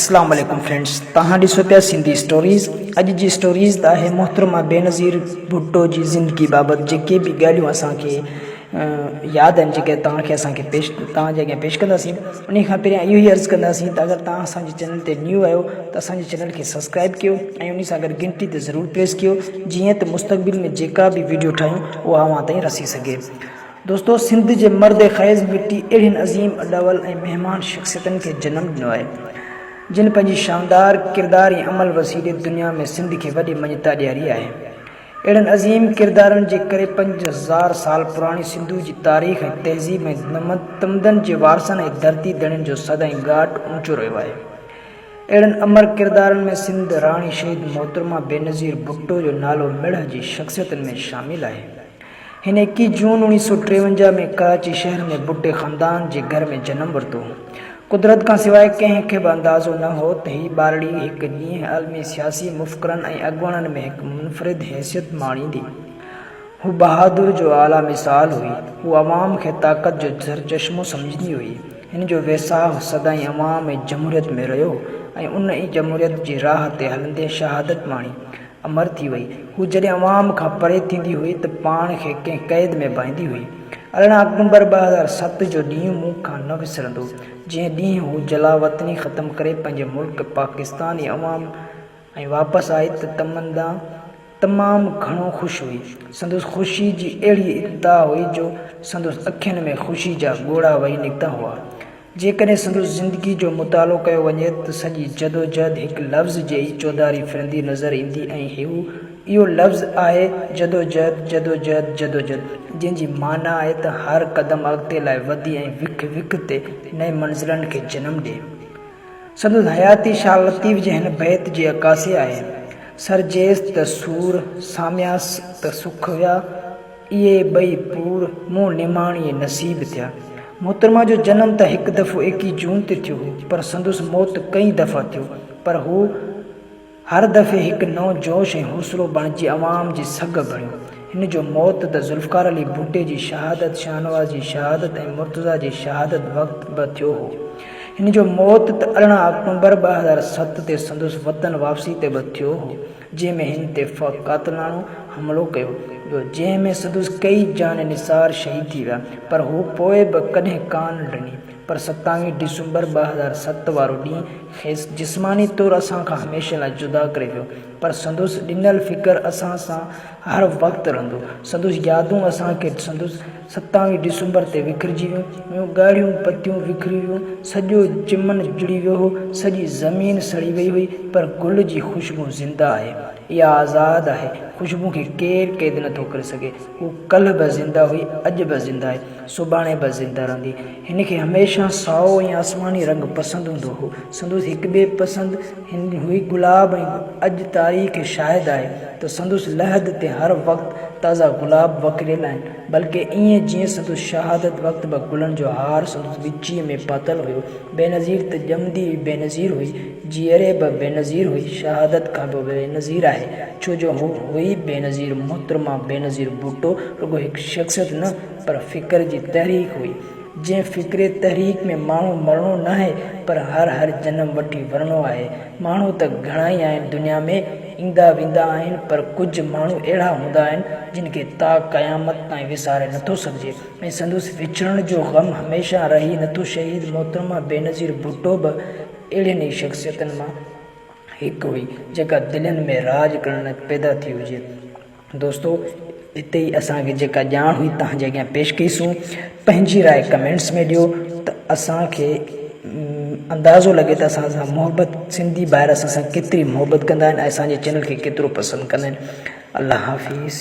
अस्सलाम वालेकुम फ्रेंड्स, तहां ॾिसो पिया सिंधी स्टोरीज़। अॼु जी स्टोरीज़ त आहे मोहतरमा बेनज़ीर भुट्टो जी ज़िंदगी बाबति जेके बि ॻाल्हियूं असांखे यादि आहिनि, जेके तव्हांखे असांखे तव्हांजे अॻियां पेश कंदासीं। उन खां पहिरियां इहो ई अर्ज़ु कंदासीं त अगरि तव्हां असांजे चैनल ते न्यू आहियो त असांजे चैनल खे सब्सक्राइब कयो ऐं उन सां गॾु घंटी ते ज़रूरु प्रेस कयो, जीअं त मुस्तक़बिल में जेका बि वीडियो ठाहियूं उहा अव्हां ताईं रसी सघे। दोस्तो, सिंध जे मर्द ख़ैज़ मिट्टी अहिड़ियुनि अज़ीम अॾावल ऐं महिमान शख़्सियतनि खे जनमु ॾिनो आहे जिन पंहिंजी शानदार किरदार ऐं अमल वसीले दुनिया में सिंध खे वॾी मञता ॾियारी आहे। अहिड़नि अज़ीम किरदारनि जे करे 5000 साल पुराणी सिंधु जी तारीख़ ऐं तहज़ीब ऐं तमदन जे वारसनि ऐं धरती धणियुनि जो सदाईं घाट ऊंचो रहियो आहे। अहिड़नि अमर किरदारनि में सिंध राणी शहीद मोहतरमा बेनज़ीर भुट्टो जो नालो मिड़ जी शख़्सियतुनि में शामिल आहे। हिन 21 जून 1953 में कराची शहर में भुट्टे ख़ानदान जे घर में जनमु वरितो। कुदरत खां सवाइ कंहिंखे बि अंदाज़ो न हो त हीअ ॿारड़ी हिकु ॾींहुं आलमी सियासी मुफ़करनि ऐं अॻुवाणनि में हिकु मुनफ़रिद हैसियत माणींदी। हू बहादुर जो आला मिसाल हुई। हू अवाम खे ताक़त जो सरचश्मो सम्झंदी हुई। हिन जो वेसाह सदाईं अवाम ऐं जमहूरियत में रहियो ऐं उन ई जमहूरियत जी राह ते हलंदे शहादत माणी अमर थी वई। हू जॾहिं अवाम खां परे थींदी हुई त पाण खे कंहिं क़ैद में बांधी हुई। 18 अक्टूबर 2007 जो ॾींहुं मूं खां न विसरंदो, जंहिं ॾींहुं हू जलावतनी ख़तमु करे पंहिंजे मुल्क पाकिस्तान जी अवाम ऐं वापसि आई त तमन्ना तमामु घणो ख़ुशि हुई। संदसि ख़ुशी जी अहिड़ी इंतिहा हुई जो संदसि अखियुनि में ख़ुशी जा ॻोढ़ा वही निकिता हुआ। जेकॾहिं संदसि ज़िंदगी जो मुतालो कयो वञे त सॼी जदोजहद हिकु लफ़्ज़ जे ई चौधारी फिरंदी नज़र ईंदी ऐं इहो लफ़्ज़ आहे जदोजहद, जदोजहद, जदोजहद, जंहिंजी माना आहे त हर क़दम अॻिते लाइ वधी ऐं विख विख ते नए मंज़िलनि खे जनमु ॾिए। संदसि हयाती शाह लतीफ़ जे हिन बैत जी अकासी आहे। सरजेस त सूर, सामियास त सुख हुया, इहे ॿई पूर मूं निमाणी नसीब थिया। मोहतरमा जो जनमु त हिकु दफ़ो 21 जून ते थियो हो, पर संदसि मौत कई दफ़ा थियो, पर हू हर दफ़े हिकु नओं जोश ऐं हौसलो बणिजी अवाम जी सघ बणियो। हिन जो मौत त ज़ुल्फ़कार अली भुट्टे जी शहादत, शाहनवाज़ जी शहादत ऐं मुर्तज़ा जी शहादत वक़्तु बि थियो हो। हिन जो मौत त 18 अक्टूबर 2007 ते संदसि वतन वापसी ते बि थियो हो, जंहिंमें हिन ते क़ातिलानो हमिलो कयो वियो, जंहिंमें संदसि कई जान निसार शहीद थी विया, पर हू पोइ बि कॾहिं कान ॾिनी। पर 27 डिसंबर 2007 वारो ॾींहुं खेसि जिस्मानी तौरु असां खां हमेशह लाइ जुदा करे वियो, पर संदसि ॾिनल फ़िकर असां सां हर वक़्तु रहंदो। संदसि यादूं असांखे संदसि 27 डिसंबर ते विखिरजी वियूं, ॻाढ़ियूं पतियूं विखरी वियूं, सॼो चिमन जुड़ी वियो हो, सॼी ज़मीन सड़ी वई हुई, पर गुल जी ख़ुशबू ज़िंदा आहे। इहा आज़ादु आहे। ख़ुशबू खे केरु क़ैद नथो करे सघे। हू कल्ह बि ज़िंदा हुई, अॼु बि ज़िंदा आहे, सुभाणे बि ज़िंदा रहंदी। हिन खे हमेशह साओ ऐं आसमानी रंग पसंदि हूंदो हो। संदसि हिकु ॿिए पसंदि हिन हुई गुलाब, ऐं अॼु तारीख़ शायदि आहे त संदसि लहद ते हर वक़्तु ताज़ा गुलाब वकिरियल आहिनि, बल्कि ईअं जीअं संदसि शहादत वक़्तु बि गुलनि जो हार संदसि विचीअ में पातल हुयो। बेनज़ीर त ॼमंदी बेनज़ीर हुई, जीअरे बि बेनज़ीर हुई, शहादत खां बि बेनज़ीर आहे, छो जो हू हुई बेनज़ीर। मोहतरमा बेनज़ीर भुट्टो रुॻो हिकु शख़्सियत न, पर फ़िक्र जी तहरीक हुई। जंहिं फ़िक्रे तहरीक में माण्हू मरणो न आहे, पर हर जनम वठी वरणो आहे। माण्हू त घणा ई आहिनि दुनिया में, ईंदा वेंदा आहिनि, पर कुझु माण्हू अहिड़ा हूंदा आहिनि जिन खे ता क़यामत ताईं विसारे नथो सघिजे, ऐं संदसि विछड़ण जो ग़म हमेशह रही नथो। शहीद मोहतरमा बेनज़ीर भुट्टो बि अहिड़ियुनि ई शख़्सियतुनि मां हिकु हुई जेका दिलनि में राज करण पैदा थी हुजे। दोस्तो, हिते ई असांखे जेका ॼाण हुई तव्हांजे अॻियां पेश कईसूं। पंहिंजी राय कमेंट्स में ॾियो त असांखे अंदाज़ो लॻे त असां सां मोहबत सिंधी ॿाहिरि असां सां केतिरी मोहबत कंदा आहिनि ऐं असांजे चैनल खे केतिरो पसंदि कंदा आहिनि। अल्लाह हाफ़िज़।